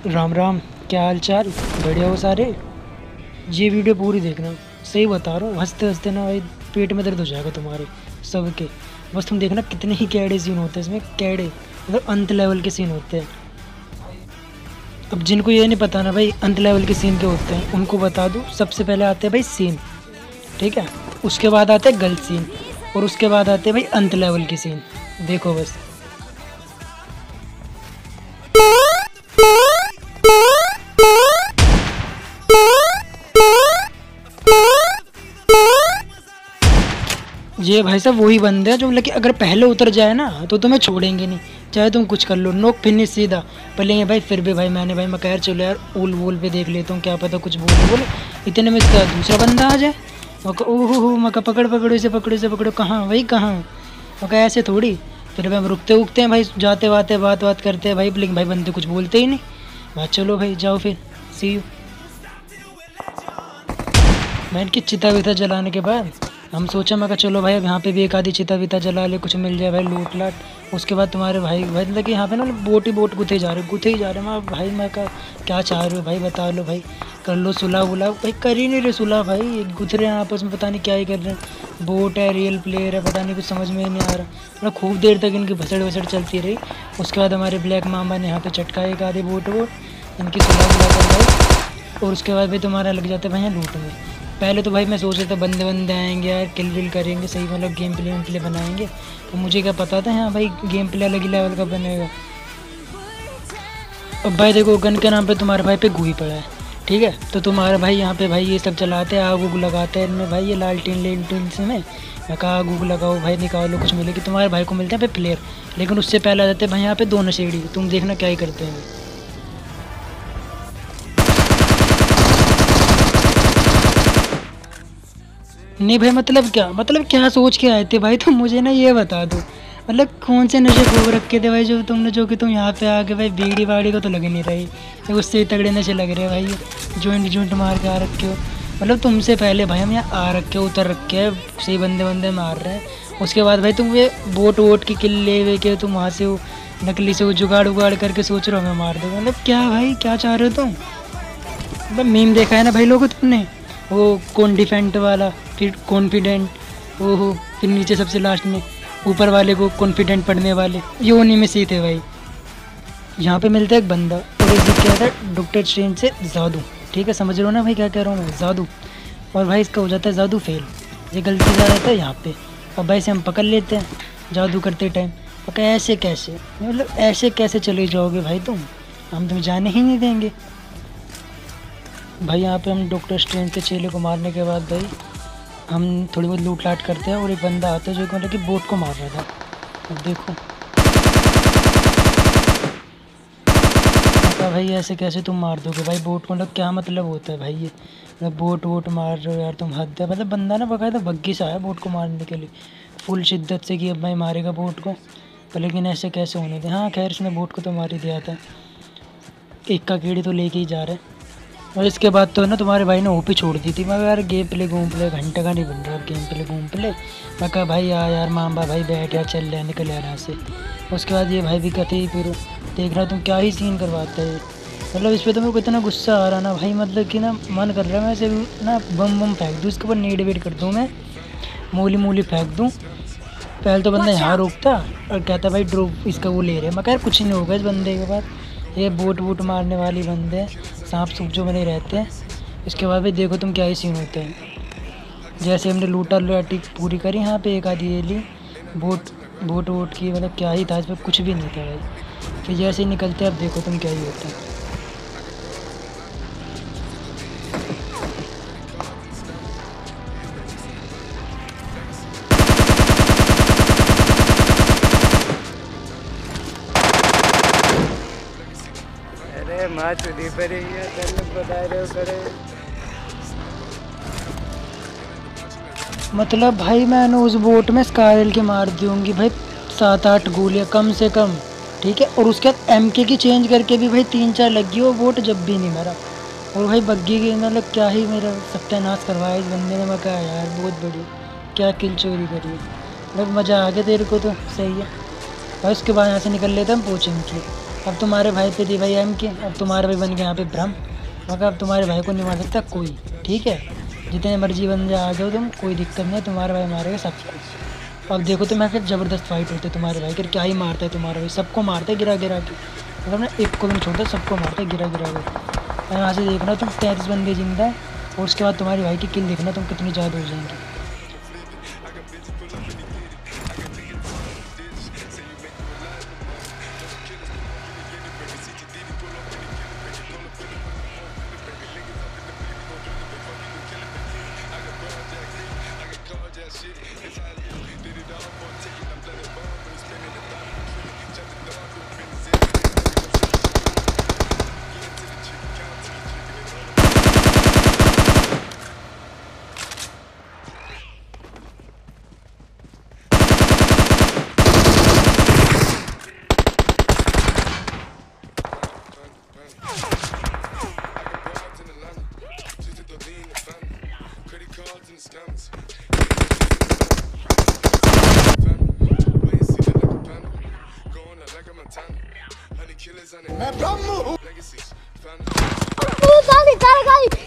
राम राम। क्या हाल चाल? बढ़िया हो सारे? ये वीडियो पूरी देखना, सही बता रहा हूँ, हंसते हंसते ना भाई पेट में दर्द हो जाएगा तुम्हारे सबके। बस तुम देखना कितने ही कैडे सीन होते हैं इसमें, कैडे मतलब अंत लेवल के सीन होते हैं। अब जिनको ये नहीं पता ना भाई अंत लेवल के सीन के होते हैं, उनको बता दूँ। सबसे पहले आते हैं भाई सीन, ठीक है। उसके बाद आते हैं गलत सीन, और उसके बाद आते हैं भाई अंत लेवल के सीन। देखो बस। ये भाई साहब वही बंदे हैं जो मतलब कि अगर पहले उतर जाए ना तो तुम्हें छोड़ेंगे नहीं, चाहे तुम कुछ कर लो, नोक फिनिश सीधा। बोलेंगे भाई फिर भी भाई मैंने भाई मैं कह चलो यार ऊल वूल पे देख लेता हूँ, क्या पता कुछ बोले इतने में इसका दूसरा बंदा आ जाए। ओहो हो, मैं कहा पकड़ पकड़ो इसे, पकड़ो इसे, पकड़ो। कहाँ भाई कहाँ? मैं कहा ऐसे थोड़ी। फिर भाई हम रुकते उकते हैं भाई, जाते वाते बात बात करते हैं भाई, लेकिन भाई बंदे कुछ बोलते ही नहीं। भाई चलो भाई जाओ फिर, सी यू। मैं इनकी चिता विता जलाने के बाद हम सोचा, मैं कहा चलो भाई अब यहाँ पे भी एक आधी चिता विता जला ले, कुछ मिल जाए भाई लूट लाट। उसके बाद तुम्हारे भाई भाई मतलब कि यहाँ पे ना बोट ही बोट गुथे जा रहे, गुथे ही जा रहे। मैं भाई मैं कहा क्या चाह रहे हो भाई, बता लो भाई, कर लो सुलह वुलह। भाई कर ही नहीं रहे सुलह भाई, गुथ रहे हैं आपस में, पता नहीं क्या ही कर रहे हैं। बोट है, रियल प्लेयर है, पता नहीं, कुछ समझ में ही नहीं आ रहा। मतलब खूब देर तक इनकी भसड़ वसड़ चलती रही। उसके बाद हमारे ब्लैक मामा ने यहाँ पे चटका एक आधे बोट वोट, इनकी सुलह वुलह कर भाई। और उसके बाद भाई तुम्हारा लग जाता है भाई यहाँ लूट में। पहले तो भाई मैं सोच रहा था बंदे बंदे आएंगे यार, किल विल करेंगे सही, मतलब गेम प्ले बनाएंगे। तो मुझे क्या पता था यहाँ भाई गेम प्ले अलग ही लेवल का बनेगा। अब भाई देखो गन के नाम पे तुम्हारे भाई पे गुही पड़ा है, ठीक है। तो तुम्हारे भाई यहाँ पे भाई ये सब चलाते हैं, आग उग लगाते हैं इनमें भाई, ये लालटीन लेनटीन से में। मैं कहा आग उग लगाओ भाई, निकालो कुछ मिलेगी। तुम्हारे भाई को मिलते हैं भाई प्लेयर, लेकिन उससे पहले आ जाते हैं भाई यहाँ पे दो नशेड़ी। तुम देखना क्या ही करते हैं। नहीं भाई मतलब क्या सोच के आए थे भाई तुम, मुझे ना ये बता दो। मतलब कौन से नशे खूब रखे थे भाई जो तुमने, जो कि तुम यहाँ पे आके भाई बीड़ी वाड़ी को तो लग नहीं रही, तो उससे ही तगड़े नशे लग रहे हैं भाई, जॉइंट जॉइंट मार के आ रखे हो। मतलब तुमसे पहले भाई हम यहाँ आ रखे हो, उतर रखे हैं, सही बंदे बंदे मार रहे हैं। उसके बाद भाई तुम ये बोट वोट की किल ले वे के तुम वहाँ से वो नकली से वो जुगाड़ उगाड़ करके सोच रहे हो हमें मार दो। मतलब क्या भाई क्या चाह रहे हो तुम? मतलब मीम देखा है ना भाई लोगों तुमने, वो कौन डिफेंट वाला, फिर कॉन्फिडेंट, वो हो, फिर नीचे सबसे लास्ट में ऊपर वाले को कॉन्फिडेंट पढ़ने वाले, ये उन्हीं में से थे भाई। यहाँ पे मिलता है एक बंदा और एक क्या था डॉक्टर स्ट्रेंज से जादू, ठीक है, समझ रहे हो ना भाई क्या कह रहा हूँ मैं, जादू। और भाई इसका हो जाता है जादू फेल, ये गलती से जाता है यहाँ पे। और भाई से हम पकड़ लेते हैं जादू करते टाइम। पका ऐसे कैसे, मतलब ऐसे कैसे चले जाओगे भाई तुम, हम तुम्हें जाने ही नहीं देंगे भाई। यहाँ पे हम डॉक्टर स्ट्रेंज के चेले को मारने के बाद भाई हम थोड़ी बहुत लूट लाट करते हैं, और एक बंदा आता है जो मतलब कि बोट को मार रहा था। अब देखो तो भाई ऐसे कैसे तुम मार दोगे भाई बोट को, मतलब क्या मतलब होता है भाई ये, मतलब बोट वोट मार रहे हो यार तुम, हद है। मतलब बंदा ना बकायदा बग्गी से आया बोट को मारने के लिए, फुल शिद्दत से कि अब भाई मारेगा बोट को। पर लेकिन ऐसे कैसे होने थे। हाँ खैर इसने बोट को तो मार ही दिया था, एक का कीड़ी तो लेके ही जा रहा है। और इसके बाद तो ना तुम्हारे भाई ने ओपी छोड़ दी थी। मगर यार गेम प्ले घूम प्ले घंटे का नहीं बन रहा, गेम प्ले घूम प्ले। मैं कहा भाई यार मामा भाई बैठ यार, चल रहा निकल यार यहाँ से। उसके बाद ये भाई भी कहते ही फिर देख रहा तुम क्या ही सीन करवाता है। मतलब इस पर तो मेरे को इतना गुस्सा आ रहा ना भाई, मतलब कि ना मन कर रहा है मैं ऐसे ना बम बम फेंक दूँ इसके ऊपर, नेड वेड कर दूँ मैं, मूली मूली फेंक दूँ। पहले तो बंदा यहाँ रोकता और कहता भाई ड्रॉप इसका वो ले रहे। मैं कह कुछ नहीं होगा इस बंदे के बाद, ये बोट वोट मारने वाली बंदे हैं, सांप सूप जो बने रहते हैं। इसके बाद भाई देखो तुम क्या ही सीन होते हैं। जैसे हमने लूटा लुटी पूरी करी यहाँ पे, एक आधी ये ली बोट बोट वोट की, मतलब क्या ही था इसमें, कुछ भी नहीं था भाई। फिर जैसे ही निकलते अब देखो तुम क्या ही होता है। अरे माँ चुनी पर ही है, तुम लोग बता रहे हो करे। मतलब भाई मैंने उस बोट में स्कारल के मार दूंगी भाई 7-8 गोलियाँ कम से कम, ठीक है। और उसके बाद MK की चेंज करके भी भाई 3-4 लगी, वो बोट जब भी नहीं मरा। और भाई बग्गी की मतलब क्या ही मेरा सत्यानाश करवाया इस बंदे ने। मैं कहा यार बहुत बढ़िया, क्या किल चोरी करी है, मतलब मज़ा आ गया तेरे को तो सही है। भाई उसके बाद यहाँ से निकल लेते हम कोचिंग की। अब तुम्हारे भाई पे दी भाई एम के, अब तुम्हारे भाई बन गया यहाँ पे ब्रह्म। मगर अब तुम्हारे भाई को नहीं मार सकता कोई, ठीक है। जितने मर्जी बंदे आ जाओ तुम, कोई दिक्कत नहीं है, तुम्हारे भाई मारेगा सबको। अब देखो तुम्हें फिर ज़बरदस्त फाइट होती है तुम्हारे भाई, फिर क्या ही मारता है तुम्हारा भाई, सबको मारता है गिरा गिरा के, मतलब ना एक को भी नहीं छोड़ता, सबको मारता है गिरा गिरा के। यहाँ से देखना तुम 33 बंदे जिंदा है, और उसके बाद तुम्हारे भाई की किल देखना तुम कितनी ज़्यादा हो जाएंगी।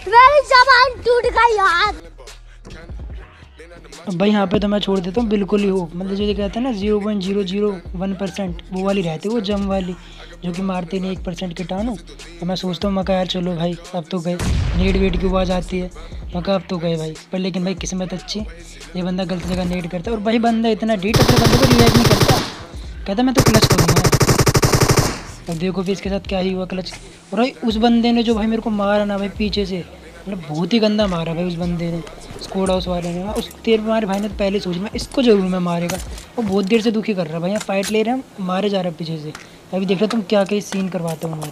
मेरी जबान टूट गई यार। अब भाई यहाँ पे तो मैं छोड़ देता हूँ बिल्कुल ही हो, मतलब जो कहते हैं ना 0.001% वो वाली रहती है, वो जम वाली जो कि मारते नहीं 1% कीटाणु। तो मैं सोचता हूँ मैं कहा यार चलो भाई अब तो गए, नेट वेट की आवाज़ आती है, मैं कहा अब तो गए भाई। पर लेकिन भाई किस्मत अच्छी, ये बंदा गलत जगह नेट करता है, और भाई बंदा इतना डीट अपने बंदे को रिवाइव नहीं करता, कहता मैं तो क्लच करूँगा। और देखो फिर इसके साथ क्या ही हुआ, क्लच। और भाई उस बंदे ने जो भाई मेरे को मारा ना भाई पीछे से, मतलब बहुत ही गंदा मारा भाई उस बंदे ने, स्कोड हाउस वाले ने। उस तेरे हमारे भाई ने तो पहले सोच मैं इसको जरूर मैं मारेगा, वो बहुत देर से दुखी कर रहा है भाई, यहाँ फाइट ले रहे हैं हम, मारे जा रहे हैं पीछे से। अभी देख रहे तुम क्या क्या सीन करवाते हो हमारे।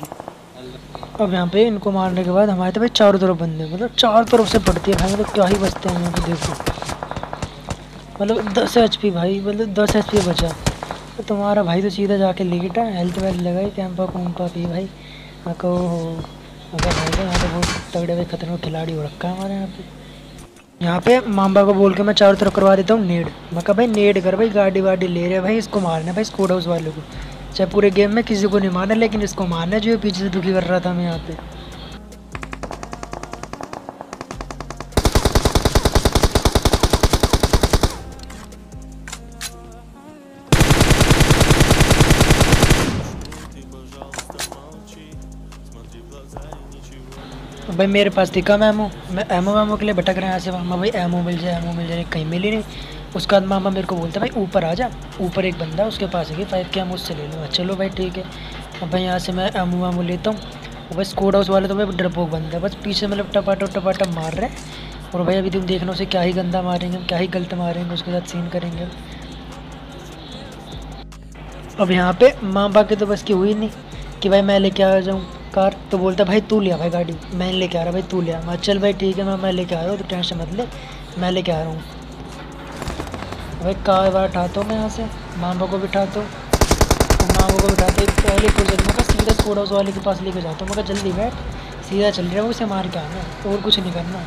अब यहाँ पे इनको मारने के बाद हमारे तो भाई चारों तरफ बंदे, मतलब चारों तरफ से पड़ती है भाई, मतलब क्या ही बचते हैं यहाँ पे देखो, मतलब 10 HP भाई, मतलब 10 HP बचा। तो तुम्हारा भाई तो सीधा जाके लेटा, हेल्थ वेल्थ लगाई, कैंपा कूम्पा पी भाई। मैं कहो अगर भाई तो यहाँ पे बहुत तगड़े भाई खतरनाक खिलाड़ी हो रखा है हमारे यहाँ पे। यहाँ पे मामा को बोल के मैं चारों तरफ करवा देता हूँ नेड। मैं कहा भाई नेड कर भाई, गाड़ी वाड़ी ले रहे भाई, इसको मारना है भाई स्कोड हाउस वाले को, चाहे पूरे गेम में किसी को नहीं मारना, लेकिन इसको मारना है जो पीछे से दुखी कर रहा था मैं यहाँ पे। तो भाई मेरे पास थी कम एमओ, मैं एमओ के लिए भटक रहा है यहाँ से मामा, भाई एमओ मिल जाए कहीं मिली नहीं। उसके बाद मामा मेरे को बोलता भाई ऊपर आ जा, ऊपर एक बंदा उसके पास है कि 5 के एमओ उससे ले लो। चलो भाई ठीक है। अब भाई यहाँ से मैं एमओ लेता हूँ, और भाई स्कोड हाउस वाले तो भाई डरपोक बंदा है, बस पीछे मतलब टपाटप मार रहे हैं। और भाई अभी तुम देखना उसे क्या ही गंदा मारेंगे, क्या ही गलत मारेंगे, उसके साथ सीन करेंगे। अब यहाँ पे मामा के तो बस की हुई नहीं कि भाई मैं लेके आ जाऊँ कार, तो बोलता भाई तू लिया भाई गाड़ी, मैं लेके आ रहा भाई तू लिया। मैं चल भाई ठीक है मैं लेके आ रहा हूँ, तो टेंशन मत ले, मैं लेके आ रहा हूँ। भाई कार वार उठाता हूँ मैं यहाँ से, मामा को बिठाता हूँ, तो मामा को बिठाते पहले कुछ मैं सीधा स्कोड हाउस वाले के पास लेके जाता हूँ। मैं जल्दी बैठ, सीधा चल रहा है, उसे मार के आना और कुछ नहीं करना।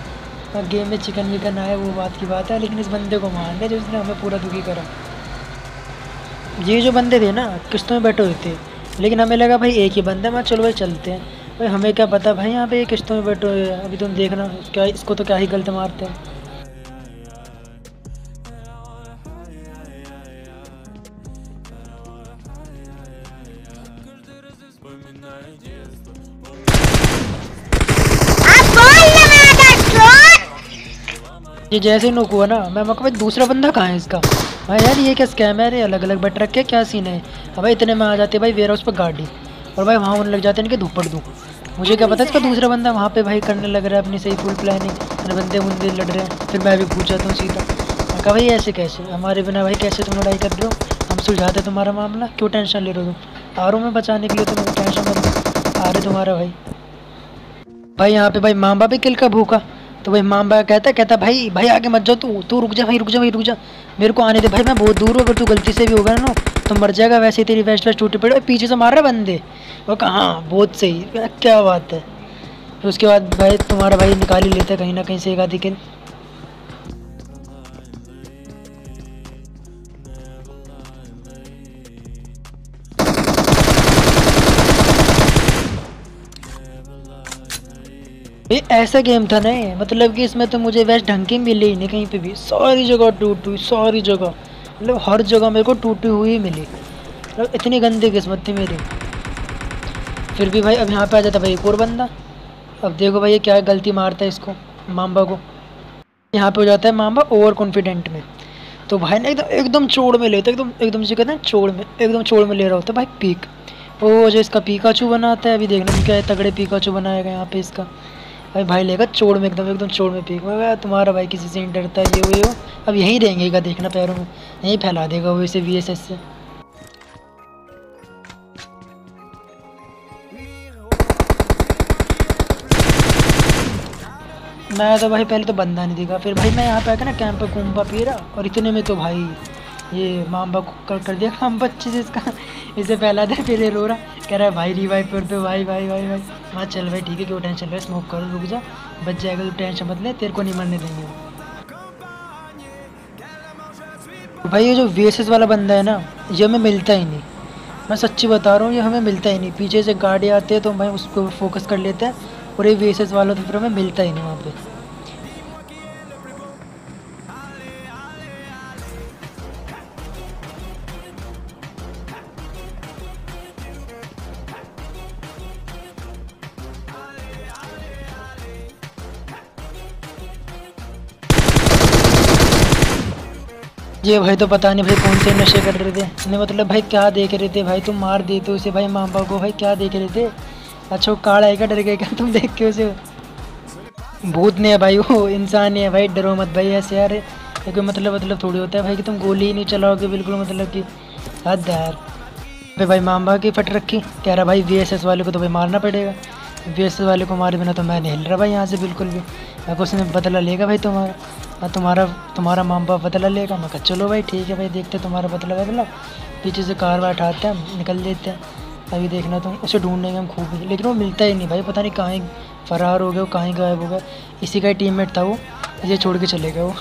और गेम में चिकन विकन आया वो बात की बात है, लेकिन इस बंदे को मारना है जो उसने हमें पूरा दुखी करा। ये जो बंदे थे ना किस्तों में बैठे हुए थे, लेकिन हमें लगा भाई एक ही बंदा, मैं चलो भाई चलते हैं। भाई हमें क्या पता भाई यहाँ पे किस्तों में बैठे हुए हैं। अभी तुम देखना क्या इसको तो क्या ही गलत मारते हैं। ये जैसे ही नोक हुआ ना, मैं भाई दूसरा बंदा कहाँ है इसका, भाई यार ये क्या स्कैम है, अरे अलग अलग बैठ रखे क्या सीन है। अब भाई इतने में आ जाते भाई वेयर हाउस पर गाड़ी, और भाई वहाँ होने लग जाते हैं कि धूपड़ दूँ। मुझे क्या पता इसका दूसरा बंदा वहाँ पे भाई करने लग रहा है अपनी सही फुल प्लानिंग, बंदे बुंदे लड़ रहे हैं। फिर मैं भी पूछ जाता हूँ सीधा, मैं कहा भाई ऐसे कैसे, हमारे बिना भाई कैसे तुम लड़ाई कर रहे हो, हम सुलझाते तुम्हारा मामला, क्यों टेंशन ले रहे हो तुम। आ रहा हूँ मैं बचाने के लिए, तुम्हें टेंशन मत आ रहे तुम्हारा भाई। यहाँ पे भाई मामा भी किल का भूखा, तो भाई मामा कहता भाई आगे मत जाओ, तू रुक जा भाई, रुक जा मेरे को आने दे भाई, मैं बहुत दूर हूँ, अगर तू गलती से भी होगा ना तो मर जाएगा, वैसे ही तेरी वेस्ट वेस्ट टूटे पड़े। पीछे से मार रहे बंदे, वो कहाँ बहुत सही, क्या बात है। फिर उसके बाद भाई तुम्हारा भाई निकाल ही लेता है कहीं ना कहीं से एक आधी किल। ये ऐसा गेम था ना ये, मतलब कि इसमें तो मुझे वेस्ट ढंग की मिली ही नहीं कहीं पे भी, सारी जगह टूटी हुई, सारी जगह, मतलब हर जगह मेरे को टूटी हुई मिली, मतलब इतनी गंदी किस्मत थी मेरी। फिर भी भाई अब यहाँ पे आ जाता भाई एक और बंदा। अब देखो भाई ये क्या गलती मारता है इसको, माम्बा को। यहाँ पे हो जाता है माम्बा ओवर कॉन्फिडेंट में, तो भाई ना एकदम एकदम चोड़ में लेता है, एकदम एकदम से कहते हैं चोड़ में, एकदम चोड़ में ले रहा होता है भाई पीक। वो जो इसका पीकाचू बनाता है, अभी देखने में क्या है, तगड़े पीकाचू बनाएगा यहाँ पे इसका। भाई लेगा चोड़ में, एकदम एकदम चोड़ में पीक। मैं कहा, तुम्हारा भाई किसी से नहीं डरता है, ये हो अब यहीं रहेंगे, देखना पैरों में यहीं फैला देगा वो इसे VSS से। मैं तो भाई पहले तो बंदा नहीं दिखा, फिर भाई मैं यहाँ पे आकर ना कैंप पे घूमपा पी रहा, और इतने में तो भाई ये माम्बा को कर दिया काम बच्चे से इसका। इसे फैला दे, फिर ये रो रहा, कह रहा है भाई रिवाइव कर दो भाई भाई भाई भाई। मैं चल भाई ठीक है, क्यों टेंशन ले, स्मोक करो, रुक जा, बच जाएगा, तू टेंशन मत ले, तेरे को नहीं मरने देंगे। भाई ये जो VSS वाला बंदा है ना, ये हमें मिलता ही नहीं, मैं सच्ची बता रहा हूँ, ये हमें मिलता ही नहीं। पीछे से गाड़ी आते हैं तो भाई उसको फोकस कर लेते हैं, और ये VSS वाला तो फिर हमें मिलता ही नहीं वहाँ पे। ये भाई तो पता नहीं भाई कौन से नशे कर रहे थे, नहीं मतलब भाई क्या देख रहे थे भाई, तुम मार देते उसे भाई मामा को, भाई क्या देख रहे थे। अच्छा वो काला है क्या, डर गए क्या तुम देख के उसे। भूत नहीं है भाई, वो इंसान ही है भाई, डरो मत भाई ऐसे यार, क्योंकि मतलब थोड़ी होता है भाई कि तुम गोली ही नहीं चलाओगे बिल्कुल, मतलब कि हद है यार। भाई मामा की फट रखी, कह रहा भाई VSS वाले को तो भाई मारना पड़ेगा, VSS वाले को मारे बिना तो मैं नहीं हिल रहा भाई यहाँ से बिल्कुल भी। मैं उसने बदला लेगा भाई तुम्हारा, तुम्हारा माम बाप बदला लेगा। मैं कहा चलो भाई ठीक है भाई, देखते तुम्हारा बदला। पीछे से कार वार उठाते हैं, निकल लेते हैं। अभी देखना तुम, उसे ढूंढेंगे हम खूब, लेकिन वो मिलता ही नहीं भाई, पता नहीं कहाँ फरार हो गया, वो कहाँ गायब हो गया। इसी का टीममेट था वो, इसे छोड़ के चले गए वो।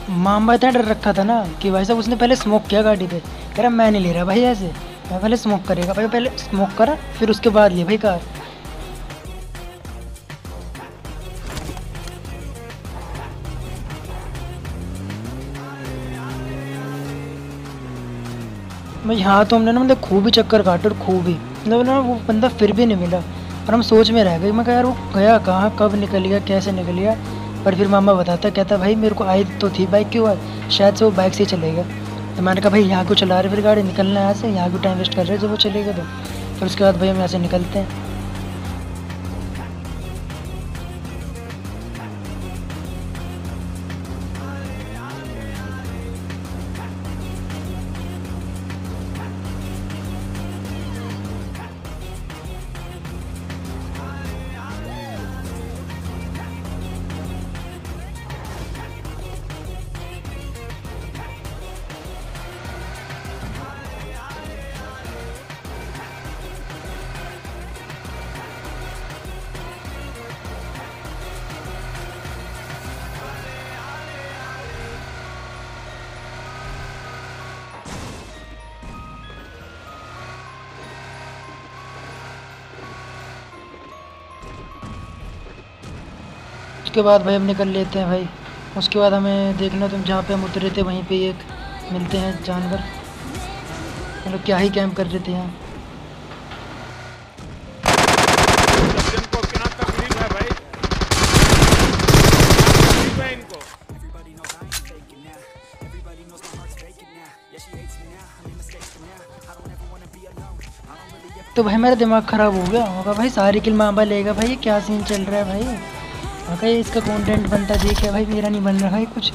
मामा इतना डर रखा था ना कि भाई साहब उसने पहले स्मोक किया गाड़ी पे, कह रहा मैं नहीं ले रहा भाई ऐसे, मैं पहले स्मोक करेगा भाई, पहले स्मोक करा फिर उसके बाद लिए भाई कार। भाई हाँ तो हमने ना मतलब खूब ही चक्कर काटे, और खूब ही मतलब ना वो बंदा फिर भी नहीं मिला, और हम सोच में रह गए। मैं कहा यार वो गया कहाँ, कब निकल गया, कैसे निकल गया। पर फिर मामा बताता, कहता भाई मेरे को आई तो थी बाइक, क्यों आई, शायद से वो बाइक से ही चलेगा। तो मैंने कहा भाई यहाँ क्यों चला रहे, फिर गाड़ी निकलना है यहाँ से, यहाँ क्यों टाइम वेस्ट कर रहे हैं, जब वो चलेगा तो। फिर उसके बाद भाई हम यहाँ से निकलते हैं। उसके बाद भाई हम निकल लेते हैं भाई। उसके बाद हमें देखना, तुम जहाँ पे हम उतरे थे वहीं पे एक मिलते हैं जानवर, मतलब क्या ही कैंप कर रहे थे यहाँ। इनको क्या तकलीफ है भाई, तकलीफ है इनको। तो भाई मेरा दिमाग ख़राब हो गया होगा भाई, सारी किल मामा लेगा भाई, ये क्या सीन चल रहा है भाई। मैं इसका कंटेंट बनता देखे भाई, मेरा नहीं बन रहा है कुछ।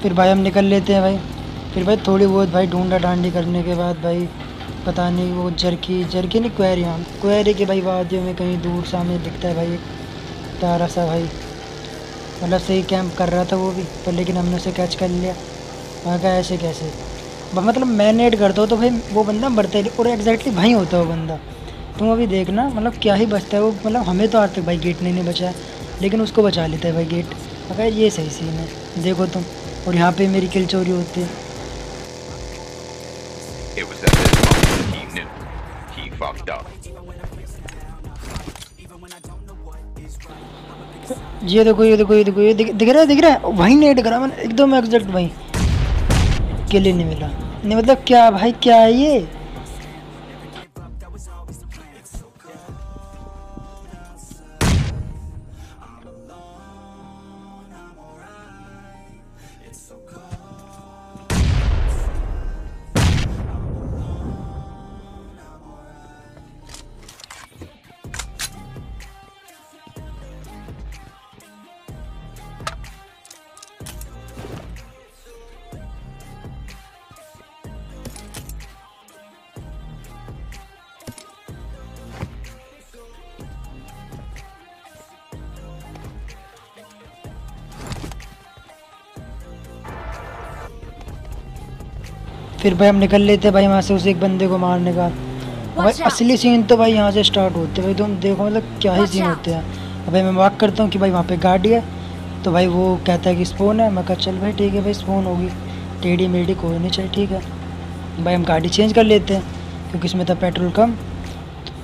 फिर भाई हम निकल लेते हैं भाई। फिर भाई थोड़ी बहुत भाई ढूंढा ढांडी करने के बाद भाई पता नहीं वो जरकी नहीं क्वेरी, हाँ क्वेरी के भाई वादियों में कहीं दूर सामने दिखता है भाई एक तारा सा भाई, मतलब सही कैंप कर रहा था वो भी, पर लेकिन हमने उसे कैच कर लिया। मैं कहा ऐसे कैसे, मतलब मैं नेट करता हूँ तो भाई वो बंदा मरता है और एग्जैक्टली वहीं होता है वो बंदा। तुम अभी देखना मतलब क्या ही बचता है वो, मतलब हमें तो आज तक भाई गेट नहीं बचा है, लेकिन उसको बचा लेता है भाई गेट। अगर ये सही सीन है देखो तुम, और यहाँ पे मेरी किल चोरी होती है। It was at this moment he knew he fucked up. ये देखो ये देखो ये देखो ये दिख रहा है वहीं नेट करा मैंने एकदम एग्जैक्ट वहीं, किल ही नहीं मिला। नहीं मतलब क्या भाई क्या है ये। फिर भाई हम निकल लेते भाई वहाँ से उस एक बंदे को मारने का। भाई असली सीन तो भाई यहाँ से स्टार्ट होते हैं भाई, तुम देखो मतलब क्या ही सीन होते हैं। अब भाई मैं बात करता हूँ कि भाई वहाँ पे गाड़ी है, तो भाई वो कहता है कि स्पोन है। मैं कहा चल भाई ठीक है भाई स्पोन होगी, टेढ़ी मेढ़ी कोई नहीं, चल ठीक है भाई हम गाड़ी चेंज कर लेते हैं क्योंकि इसमें था पेट्रोल कम।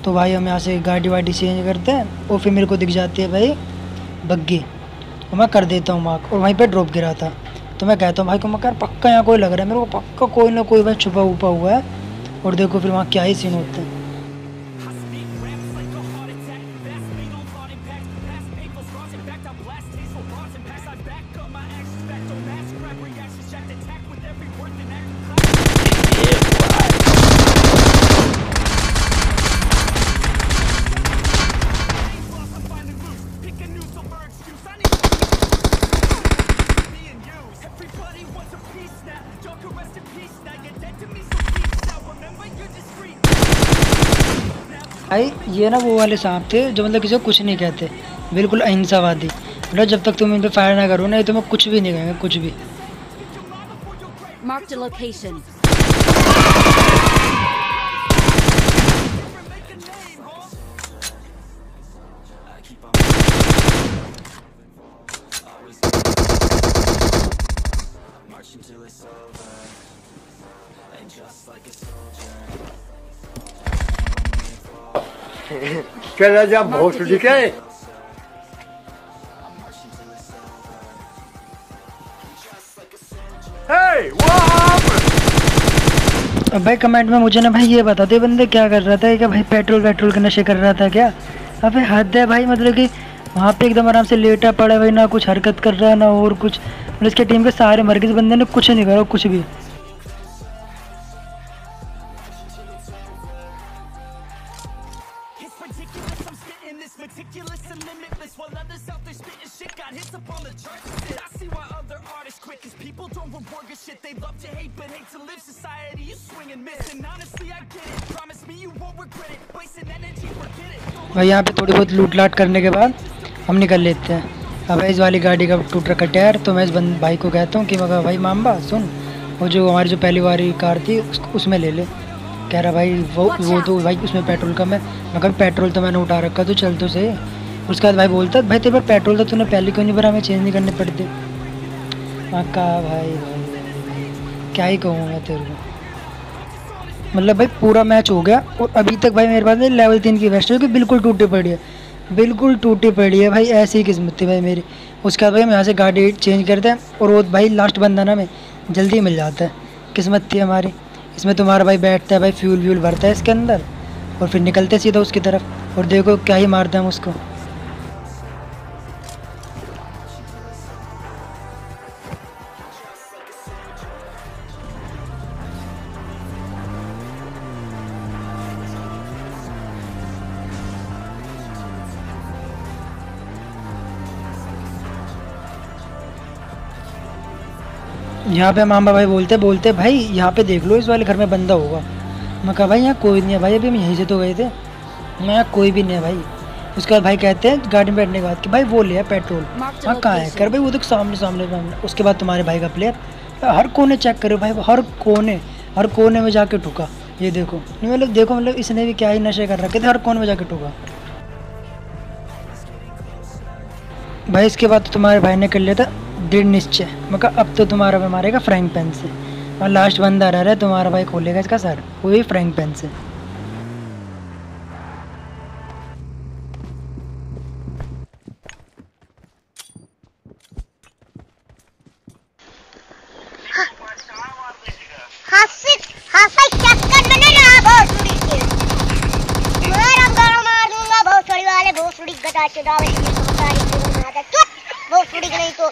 तो भाई हम यहाँ से गाड़ी वाड़ी चेंज करते हैं और फिर मेरे को दिख जाती है भाई बग्गी, और मैं कर देता हूँ मार्क, और वहीं पर ड्रॉप गिरा था। तो मैं कहता हूँ भाई को मैं यार पक्का यहाँ कोई लग रहा है मेरे को, पक्का कोई ना कोई भाई छुपा उपा हुआ है। और देखो फिर वहाँ क्या ही सीन होते हैं। भाई ये ना वो वाले सांप थे जो मतलब किसी को कुछ नहीं कहते, बिल्कुल अहिंसावादी। मतलब जब तक तुम इन पे फायर ना करो ना ये तुम्हें कुछ भी नहीं कहेंगे, कुछ भी। Marked a location. चला जा भोसड़ी के। Hey, what happened? अब भाई कमेंट में मुझे ना भाई ये बता दे बंदे क्या कर रहा था, क्या भाई पेट्रोल के नशे कर रहा था क्या। अबे हद है भाई, मतलब कि वहाँ पे एकदम आराम से लेटा पड़ा है भाई, ना कुछ हरकत कर रहा है ना और कुछ। मतलब इसके टीम के सारे मर गए, इस बंदे ने कुछ नहीं करा कुछ भी। भाई यहाँ पे थोड़ी बहुत लूट लाट करने के बाद हम निकल लेते हैं। अब इस वाली गाड़ी का टूट रखा टायर, तो मैं इस भाई को कहता हूँ कि मगर भाई मामबा सुन, वो जो हमारी जो पहली वाली कार थी उसमें ले ले। कह रहा भाई वो तो भाई उसमें पेट्रोल कम है। मैं कहा पेट्रोल तो मैंने उठा रखा, तो चल तो सही। उसके बाद भाई बोलता भाई तेरे पर पेट्रोल तो तूने पहले क्यों नहीं भरा, हमें चेंज नहीं करने पड़ते। मैं कहा भाई क्या ही कहूँ मैं तेरे को। मतलब भाई पूरा मैच हो गया और अभी तक भाई मेरे पास में लेवल 3 की वेस्ट है जो कि बिल्कुल टूटी पड़ी है, बिल्कुल टूटी पड़ी है भाई। ऐसी ही किस्मत थी भाई मेरी। उसके बाद भाई हम यहाँ से गाड़ी चेंज करते हैं और वो भाई लास्ट बंदा ना में जल्दी मिल जाता है, किस्मत थी हमारी। इसमें तुम्हारा भाई बैठता है भाई, फ्यूल व्यूल भरता है इसके अंदर और फिर निकलते सीधा उसकी तरफ, और देखो क्या ही मारते हैं हम उसको। यहाँ पे मामा भाई बोलते भाई यहाँ पे देख लो, इस वाले घर में बंदा होगा। मैं कहा भाई यहाँ कोई नहीं है भाई, अभी हम यहीं से तो गए थे। मैं यहाँ कोई भी नहीं है भाई। उसके बाद भाई कहते हैं गाड़ी में बैठने के बाद कि भाई वो लिया पेट्रोल। हाँ कहाँ है? कर भाई वो तो सामने सामने सामने। उसके बाद तुम्हारे भाई का प्लेयर हर कोने चेक करो भाई, हर कोने में जाके ठुका। ये देखो नहीं मतलब देखो मतलब इसने भी क्या ही नशे कर रखे थे, हर कोने में जाके ठुका भाई। इसके बाद तो तुम्हारे भाई ने कर लिया था दृढ़ निश्चय। मैं कहा अब तो तुम्हारा भाई मारेगा फ्राइंग पैन से, और लास्ट बंदा रह रहा है तुम्हारा भाई खोलेगा इसका सर, वो भी फ्राइंग पैन से। चक्कर में ना भोसड़ी के मार दूंगा भोसड़ी वाले, भोसड़ी गदा चुदावे भोसड़ी नहीं तो